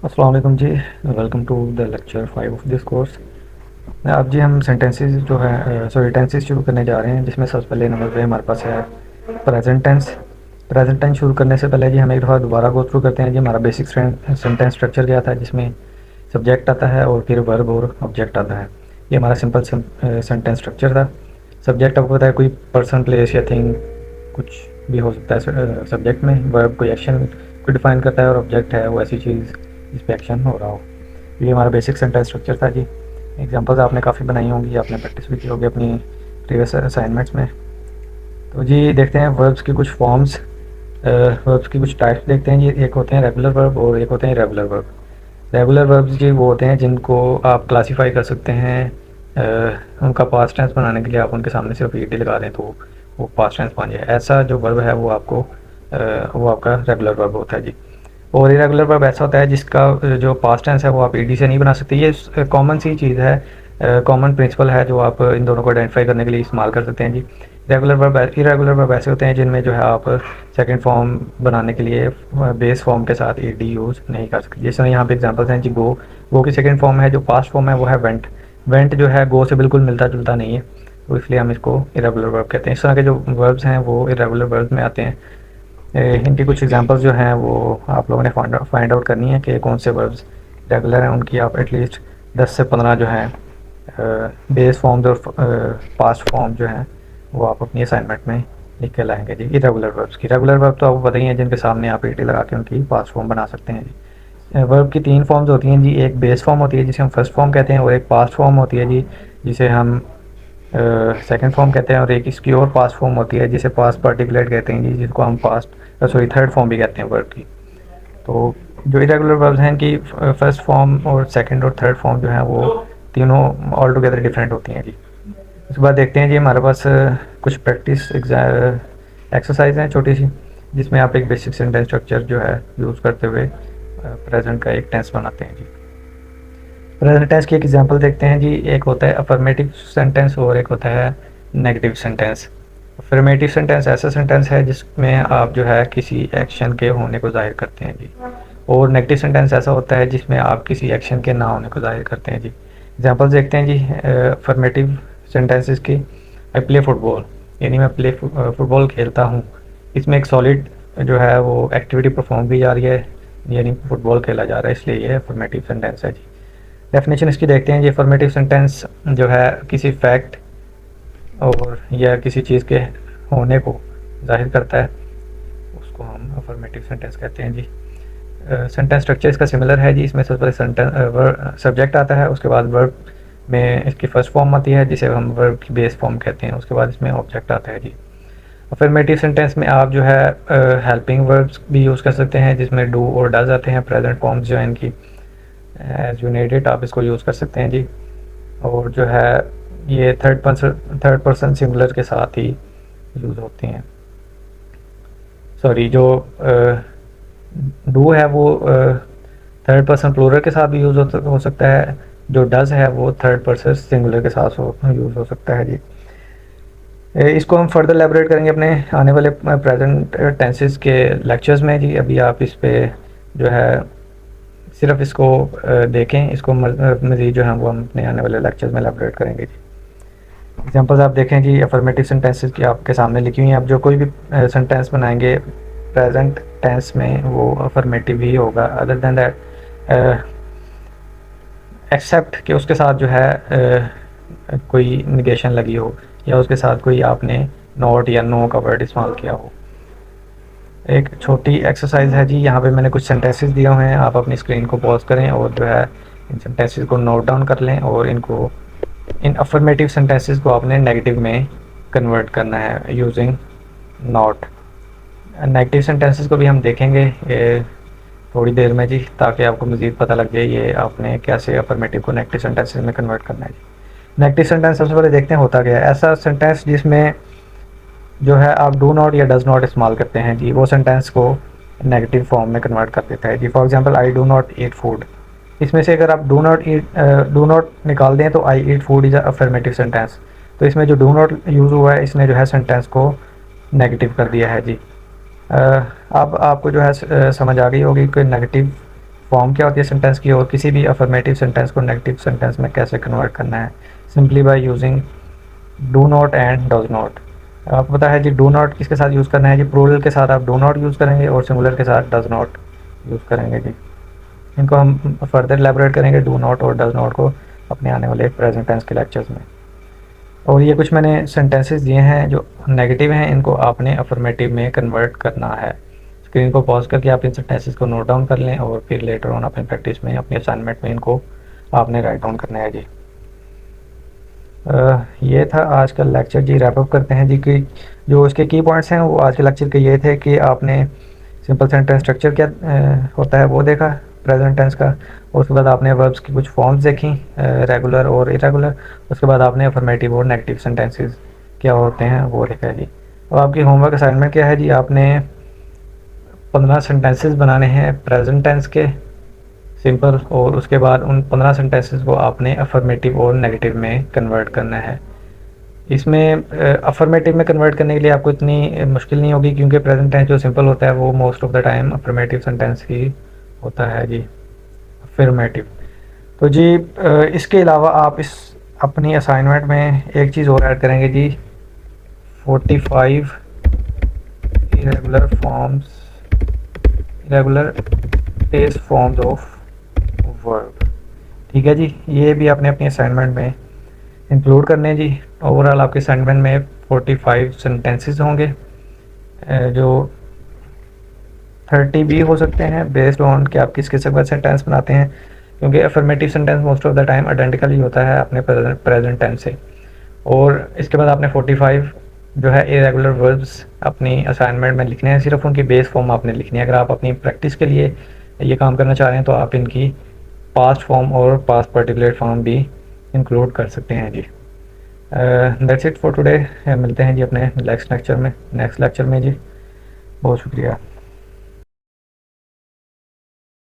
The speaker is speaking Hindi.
अस्सलाम वालेकुम जी। Welcome to the lecture 5 of this course. अब जी हम सेंटेंसेस जो है टेंसेस शुरू करने जा रहे हैं, जिसमें सबसे पहले नंबर पे हमारे पास है प्रेजेंट टेंस। प्रेजेंट टेंस शुरू करने से पहले जी हम एक दफ़ा दोबारा गो थ्रू करते हैं जी हमारा बेसिक सेंटेंस स्ट्रक्चर क्या था, जिसमें सब्जेक्ट आता है और फिर वर्ब और ऑब्जेक्ट आता है। ये हमारा सिंपल सेंटेंस स्ट्रक्चर था। सब्जेक्ट आपको पता है कोई पर्सन, प्लेस या थिंग कुछ भी हो सकता है सब्जेक्ट में। वर्ब कोई एक्शन को डिफाइन करता है और ऑब्जेक्ट है वो ऐसी चीज़ जिस पे एक्शन हो रहा हो। ये हमारा बेसिक सेंटेंस स्ट्रक्चर था जी। एग्जांपल्स आपने काफ़ी बनाई होंगी, आपने प्रैक्टिस भी की होगी अपनी प्रीवियस असाइनमेंट्स में। तो जी देखते हैं वर्ब्स की कुछ फॉर्म्स, वर्ब्स की कुछ टाइप्स देखते हैं जी। एक होते हैं रेगुलर वर्ब और एक होते हैं इरेगुलर वर्ब। रेगुलर वर्ब्स जी वो होते हैं जिनको आप क्लासीफाई कर सकते हैं। उनका पास्ट टेंस बनाने के लिए आप उनके सामने सिर्फ ईडी लगा दें तो वो पास्ट टेंस बन जाए। ऐसा जो वर्ब है वो वो आपका रेगुलर वर्ब होता है जी। और इरेगुलर वर्ब ऐसा होता है जिसका जो पास्ट टेंस है वो आप ईडी से नहीं बना सकते। ये कॉमन सी चीज़ है, कॉमन प्रिंसिपल है जो आप इन दोनों को आइडेंटिफाई करने के लिए इस्तेमाल कर सकते हैं जी। इरेगुलर वर्ब ऐसे होते हैं जिनमें जो है आप सेकंड फॉर्म बनाने के लिए बेस फॉर्म के साथ ईडी यूज़ नहीं कर सकते। जैसे यहाँ पे एग्जांपल्स हैं जी। गो की सेकंड फॉर्म है, जो पास्ट फॉर्म है वो है वेंट। वेंट जो है गो से बिल्कुल मिलता जुलता नहीं है, तो इसलिए हम इसको इरेगुलर वर्ब कहते हैं। इस तरह के जो वर्ब्स हैं वो इरेगुलर वर्ब्स में आते हैं। इनकी कुछ एग्जांपल्स जो हैं वो आप लोगों ने फाइंड आउट करनी है कि कौन से वर्ब्स रेगुलर हैं। उनकी आप एटलीस्ट 10 से 15 जो हैं बेस फॉर्म्स और पास्ट फॉर्म जो हैं वो आप अपनी असाइनमेंट में लिख के लाएंगे जी। इरेगुलर वर्ब्स की रेगुलर वर्ब तो आपको पता ही है, जिनके सामने आप ईटी लगा के उनकी पास्ट फॉर्म बना सकते हैं जी। वर्ब की 3 फॉर्म्स होती हैं जी। एक बेस फॉर्म होती है जिसे हम फर्स्ट फॉर्म कहते हैं, और एक पास्ट फॉर्म होती है जी जिसे हम सेकंड फॉर्म कहते हैं, और एक इसकी और पास्ट फॉर्म होती है जिसे पास्ट पार्टिकुलेट कहते हैं जी, जिसको हम थर्ड फॉर्म भी कहते हैं वर्ब की। तो जो इरेगुलर वर्ब्स हैं इनकी फर्स्ट फॉर्म और सेकंड और थर्ड फॉर्म जो है वो तीनों ऑल टुगेदर डिफरेंट होती हैं जी। उसके बाद देखते हैं जी हमारे पास कुछ प्रैक्टिस एक्सरसाइज हैं छोटी सी, जिसमें आप एक बेसिक सेंटेंस स्ट्रक्चर जो है यूज़ करते हुए प्रेजेंट का एक टेंस बनाते हैं जी। प्रेजेंट टेंस की एक एग्जांपल देखते हैं जी। एक होता है अफर्मेटिव सेंटेंस और एक होता है नेगेटिव सेंटेंस। अफर्मेटिव सेंटेंस ऐसा सेंटेंस है जिसमें आप जो है किसी एक्शन के होने को जाहिर करते हैं जी, और नेगेटिव सेंटेंस ऐसा होता है जिसमें आप किसी एक्शन के ना होने को जाहिर करते हैं जी। एग्जांपल्स देखते हैं जी अफर्मेटिव सेंटेंसेस की। आई प्ले फुटबॉल, यानी मैं फुटबॉल खेलता हूँ। इसमें एक सॉलिड जो है वो एक्टिविटी परफॉर्म की जा रही है, यानी फुटबॉल खेला जा रहा है, इसलिए ये अफर्मेटिव सेंटेंस है जी। डेफिनेशन इसकी देखते हैं जी। अफर्मेटिव सेंटेंस जो है किसी फैक्ट और या किसी चीज़ के होने को जाहिर करता है, उसको हम अफर्मेटिव सेंटेंस कहते हैं जी। सेंटेंस स्ट्रक्चर इसका सिमिलर है जी। इसमें सबसे पहले सब्जेक्ट आता है, उसके बाद वर्ब में इसकी फर्स्ट फॉर्म आती है जिसे हम वर्ब की बेस फॉर्म कहते हैं, उसके बाद इसमें ऑब्जेक्ट आता है जी। अफर्मेटिव सेंटेंस में आप जो है हेल्पिंग वर्ब्स भी यूज़ कर सकते हैं, जिसमें डू और डज आते हैं। प्रेजेंट फॉर्म्स जो है इनकी एज यू नीड इट, आप इसको यूज़ कर सकते हैं जी। और जो है ये थर्ड पर्सन सिंगुलर के साथ ही यूज़ होते हैं। सॉरी, जो डू है वो थर्ड पर्सन प्लूरल के साथ भी यूज़ हो सकता है। जो डज है वो थर्ड पर्सन सिंगुलर के साथ यूज़ हो सकता है जी। इसको हम फर्दर एलैबोरेट करेंगे अपने आने वाले प्रेजेंट टेंसेस के लेक्चर्स में जी। अभी आप इस पे जो है सिर्फ इसको देखें, इसको मज़ीद जो है वो हम अपने आने वाले लेक्चर्स में एलैबोरेट करेंगे जी। एग्जांपल्स आप देखें जी अफर्मेटिव सेंटेंसेस की आपके सामने लिखी हुई हैं। आप जो कोई भी सेंटेंस बनाएंगे प्रेजेंट टेंस में वो अफर्मेटिव ही होगा, अदर देन दैट एक्सेप्ट कि उसके साथ जो है कोई निगेशन लगी हो या उसके साथ कोई आपने नॉट या नो का वर्ड इस्तेमाल किया हो। एक छोटी एक्सरसाइज है जी। यहाँ पे मैंने कुछ सेंटेंसेस दिए हुए हैं, आप अपनी स्क्रीन को पॉज करें और जो है इन सेंटेंसेस को नोट डाउन कर लें, और इन अफर्मेटिव सेंटेंसेस को आपने नेगेटिव में कन्वर्ट करना है यूजिंग नॉट। नेगेटिव सेंटेंसेस को भी हम देखेंगे थोड़ी देर में जी, ताकि आपको मज़ीद पता लग जाए ये आपने कैसे अफर्मेटिव को नेगेटिव सेंटेंसेस में कन्वर्ट करना है जी। नेगेटिव सेंटेंस सबसे पहले देखते हैं होता क्या है। ऐसा सेंटेंस जिसमें जो है आप डू नॉट या डज नॉट इस्तेमाल करते हैं जी, वो सेंटेंस को नेगेटिव फॉर्म में कन्वर्ट कर देता है जी। For example I do not eat food. इसमें से अगर आप डू नॉट निकाल दें तो I eat food is affirmative sentence. तो इसमें जो डू नॉट यूज़ हुआ है इसने जो है सेंटेंस को नेगेटिव कर दिया है जी। अब आपको जो है समझ आ गई होगी कि नेगेटिव फॉर्म क्या होती है सेंटेंस की, और किसी भी अफर्मेटिव सेंटेंस को नेगेटिव सेंटेंस में कैसे कन्वर्ट करना है, simply by using do not and does not. आपको पता है जी डू नॉट किसके साथ यूज़ करना है जी, प्लूरल के साथ आप डू नॉट यूज़ करेंगे और सिंगुलर के साथ डज नॉट यूज़ करेंगे जी। इनको हम फर्दर एलैबोरेट करेंगे डू नॉट और डज नॉट को अपने आने वाले प्रेजेंट टेंस के लेक्चर्स में। और ये कुछ मैंने सेंटेंसेस दिए हैं जो नेगेटिव हैं, इनको आपने अफर्मेटिव में कन्वर्ट करना है। स्क्रीन को पॉज करके आप इन सेंटेंसेस को नोट डाउन कर लें और फिर लेटर ऑन अपनी प्रैक्टिस में, अपने असाइनमेंट में इनको आपने राइट डाउन करना है जी। ये था आज का लेक्चर जी। रैप अप करते हैं जी कि जो इसके की पॉइंट्स हैं वो आज के लेक्चर के ये थे कि आपने सिंपल सेंटेंस स्ट्रक्चर क्या होता है वो देखा प्रेजेंट टेंस का, और उसके बाद आपने वर्ब्स की कुछ फॉर्म्स देखी, रेगुलर और इरेगुलर। उसके बाद आपने अफर्मेटिव और नेगेटिव सेंटेंसेस क्या होते हैं वो देखा है जी। अब आपकी होमवर्क असाइनमेंट क्या है जी, आपने 15 सेंटेंसेस बनाने हैं प्रेजेंट टेंस के सिंपल, और उसके बाद उन 15 सेंटेंसेस को आपने अफर्मेटिव और नेगेटिव में कन्वर्ट करना है। इसमें अफर्मेटिव में कन्वर्ट करने के लिए आपको इतनी मुश्किल नहीं होगी, क्योंकि प्रेजेंट टेंस जो सिंपल होता है वो most of the time affirmative sentence ही होता है जी, अफर्मेटिव। तो जी इसके अलावा आप इस अपनी असाइनमेंट में एक चीज़ और ऐड करेंगे जी, 45 irregular test forms of verb. ठीक है जी, ये भी आपने अपनी असाइनमेंट में इंक्लूड करने हैं जी। ओवरऑल आपके असाइनमेंट में 45 सेंटेंसेस होंगे, जो 30 भी हो सकते हैं बेस्ड ऑन कि आप किस किस्म का सेंटेंस बनाते हैं, क्योंकि affirmative sentence most of the time identical ही होता है अपने प्रेजेंट टेंस से। और इसके बाद आपने 45 जो है इरेगुलर वर्ब्स अपनी असाइनमेंट में लिखने हैं, सिर्फ उनकी बेस फॉर्म आपने लिखनी है। अगर आप अपनी प्रैक्टिस के लिए ये काम करना चाह रहे हैं तो आप इनकी पास्ट फॉर्म और पास्ट पार्टिकुलर फॉर्म भी इंक्लूड कर सकते हैं जी। That's it for today. मिलते हैं जी अपने नेक्स्ट लेक्चर में जी। बहुत शुक्रिया।